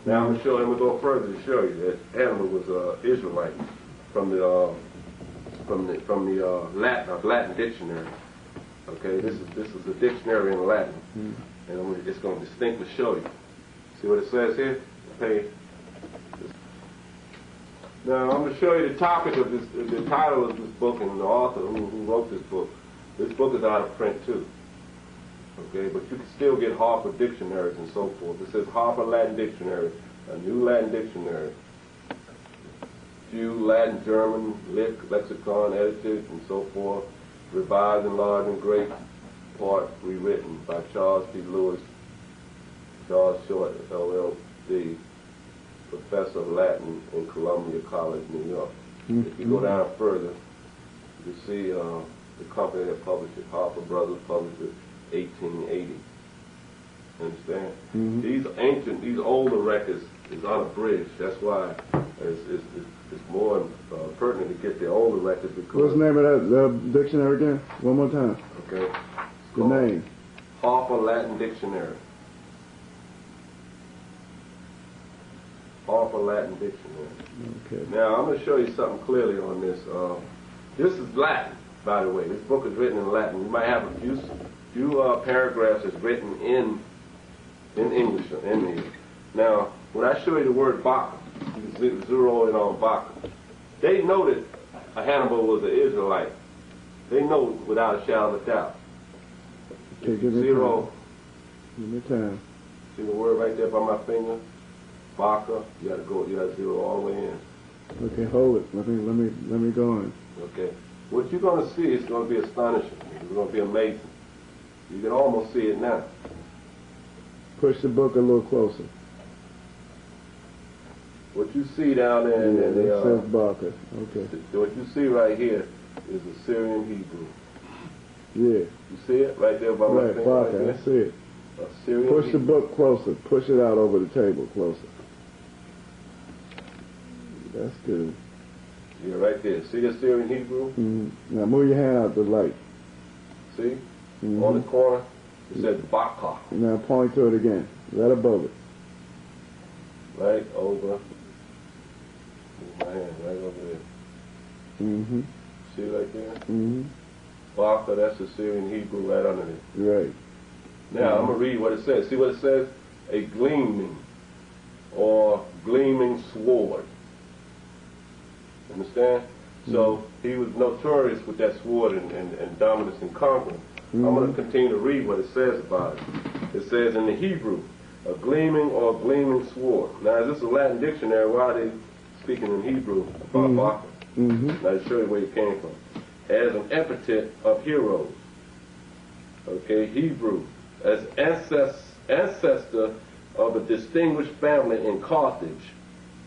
Now I'm going to go further to show you that Hannibal was Israelite from the Latin dictionary. Okay, this is a dictionary in Latin, and it's going to distinctly show you. See what it says here? Page. Now I'm going to show you the topic of this, the title of this book, and the author who wrote this book. This book is out of print too. Okay, but you can still get Harper dictionaries and so forth. It says Harper Latin Dictionary, a new Latin dictionary. Jew, Latin, German, lexicon, edited, and so forth. Revised, enlarged, and great part rewritten by Charles P. Lewis, Charles Short, LL.D., professor of Latin in Columbia College, New York. If you go down further, you see the company that published it, Harper Brothers, published it 1880. Understand? These older records is unabridged. That's why it's more pertinent to get the older records because. What's the name of that dictionary again? One more time. Okay. The name. Harper Latin Dictionary. Harper Latin Dictionary. Okay. Now I'm going to show you something clearly on this. This is Latin, by the way. This book is written in Latin. You might have a few paragraphs that's written in English in here. Now, when I show you the word Baka, you can zero in on Baka. They know that Hannibal was an Israelite. They know without a shadow of a doubt. Okay, give me Zero. Give me time. See the word right there by my finger? Baka. You gotta zero all the way in. Okay, hold it. Let me go in. Okay. What you're gonna see is gonna be astonishing. It's gonna be amazing. You can almost see it now. Push the book a little closer. What you see down there in it the says Baka. Okay. What you see right here is a Syrian Hebrew. Yeah. You see it right there by my Right, finger? Baka, Right I see it. A Syrian Push the Hebrew. book closer. Push it out over the table closer. That's good. Yeah, right there. See the Syrian Hebrew? Now move your hand out the light. See? On the corner, it says Baka. Now point to it again. Right above it. Right over. Move my hand right over there. See it right there? Baka, that's the Syrian Hebrew right under there. Right. Now I'm going to read what it says. See what it says? A gleaming or gleaming sword. Understand? So he was notorious with that sword and dominance and conquering. I'm going to continue to read what it says about it. It says in the Hebrew, a gleaming or gleaming sword. Now, this is a Latin dictionary. Why are they speaking in Hebrew about Baka? Now, I'll show you where it came from. As an epithet of heroes. Okay, Hebrew. As ancestor of a distinguished family in Carthage,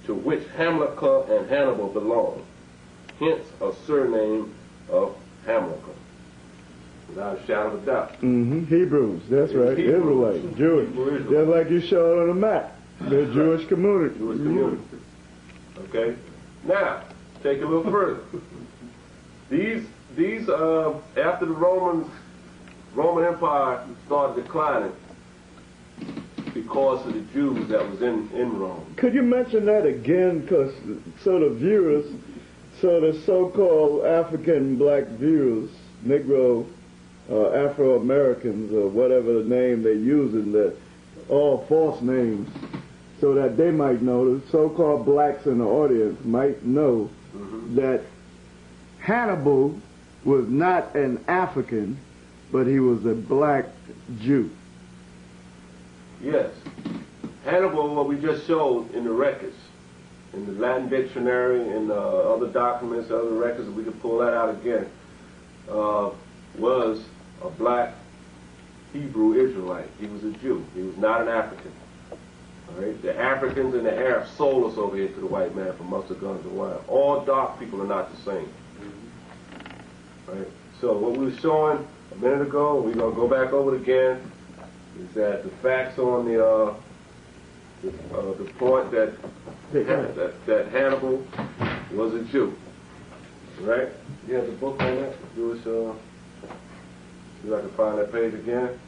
to which Hamilcar and Hannibal belonged. Hence, a surname of Hamilcar. Without a shadow of a doubt. Hebrews, that's right. Hebrews. Israelite, Jewish. Israelite. Just like you showed on the map. The Jewish community. Jewish community. Okay? Now, take a little further. These after the Roman Empire started declining because of the Jews that was in Rome. Could you mention that again? Because so the viewers, so the so-called African black viewers, Negro, Afro-Americans, or whatever the name they're using, all false names, so that they might know, the so-called blacks in the audience might know that Hannibal was not an African, but he was a black Jew. Yes. Hannibal, what we just showed in the records, in the Latin dictionary, and other documents, other records, we can pull that out again, was a black Hebrew Israelite. He was a Jew. He was not an African. All right? The Africans and the Arabs sold us over here to the white man for mustard guns and wine. All dark people are not the same. All right? So what we were showing a minute ago, we're going to go back over it again, is that the facts on the point that Hannibal was a Jew. Right? You have the book on that? Jewish, see if I can find that page again.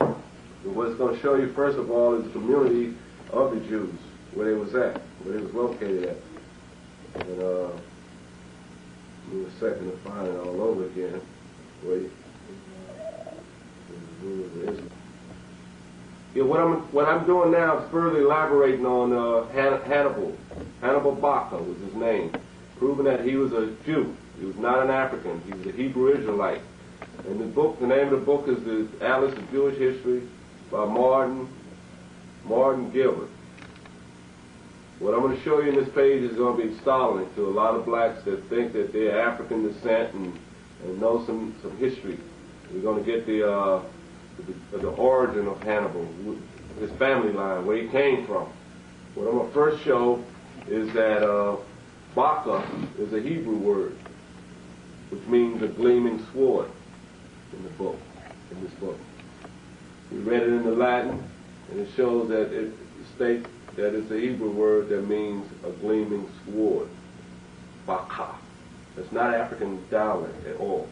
And what it's going to show you, first of all, is the community of the Jews. where they was at, where they was located at. And give me a second to find it all over again. Wait. Yeah, what I'm doing now is further elaborating on Hannibal. Hannibal Barca was his name, proving that he was a Jew. He was not an African. He was a Hebrew Israelite. And the name of the book is the Atlas of Jewish History by Martin Gilbert. What I'm going to show you in this page is going to be startling to a lot of blacks that think that they're African descent and know some history. We're going to get the origin of Hannibal, his family line, where he came from. What I'm going to first show is that Baka is a Hebrew word, which means a gleaming sword in this book. We read it in the Latin, and it shows that it states that it's a Hebrew word that means a gleaming sword. Baka. That's not African dialect at all.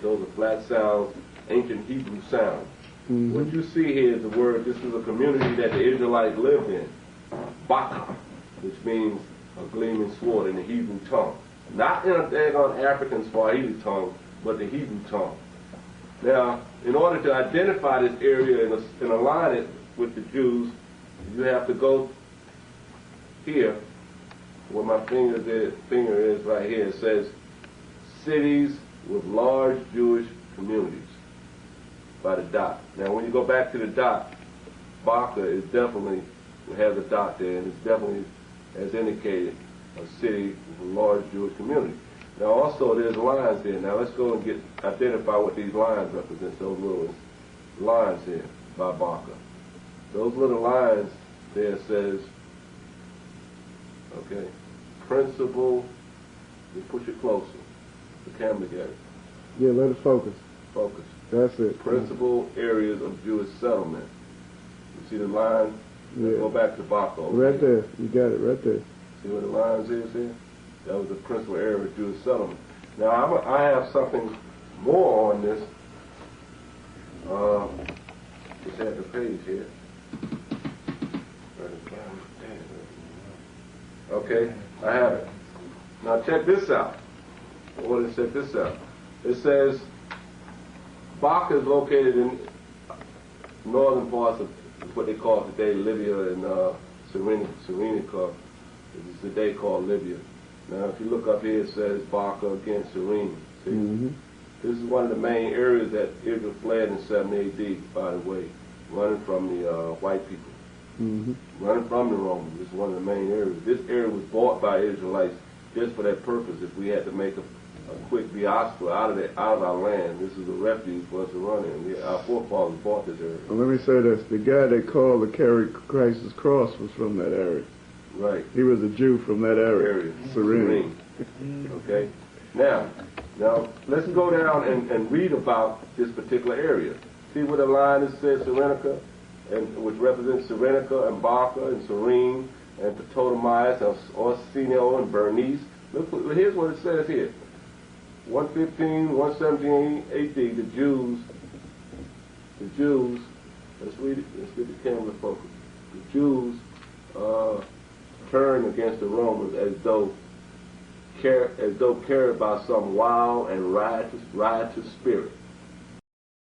Those are flat sounds, ancient Hebrew sounds. Mm-hmm. What you see here is the word, this is a community that the Israelites lived in. Baka, which means a gleaming sword in the Hebrew tongue. Not in a daggone African Swahili tongue, but the Hebrew tongue. Now, in order to identify this area and align it with the Jews, you have to go here, where my finger is right here. It says, cities with large Jewish communities, by the dot. Now, when you go back to the dot, Baka is definitely, has a dot there, and it's definitely, as indicated, a city with a large Jewish community. Now, also, there's lines there. Now, let's go and identify what these lines represent, those little lines here by Baka. Those little lines there says, okay, principal, you push it closer, the camera got it. Yeah, let us focus. Focus. That's it. Principal areas of Jewish settlement. You see the line? Yeah. Go back to Baka. Right there. You got it right there. See where the lines is here? That was the principal area of Jewish settlement. Now, I have something more on this. Just had the page here. Okay, I have it. Now check this out. I want to check this out. It says Baka is located in northern parts of what they call today Libya and Cyrenaica. It's today called Libya. Now if you look up here, it says Baka against Cyrene. See? Mm-hmm. This is one of the main areas that Israel fled in 7 AD, by the way, running from the white people. Mm-hmm. Running from the Romans. This is one of the main areas. This area was bought by Israelites just for that purpose. If we had to make a quick diaspora out of our land, this is a refuge for us to run in. Our forefathers bought this area. Well, let me say this. The guy they called to carry Christ's cross was from that area. Right. He was a Jew from that area. Cyrene. Okay. Now, let's go down and read about this particular area. See where the line is says Cyrenaica, and which represents Cyrenaica and Baka and Cyrene and Ptolemais and Orsino and Bernice. Look, here's what it says here. 115, 117 AD, the Jews, let's read it, let's get the camera focused. The Jews turned against the Romans as though carried by some wild and riotous spirit.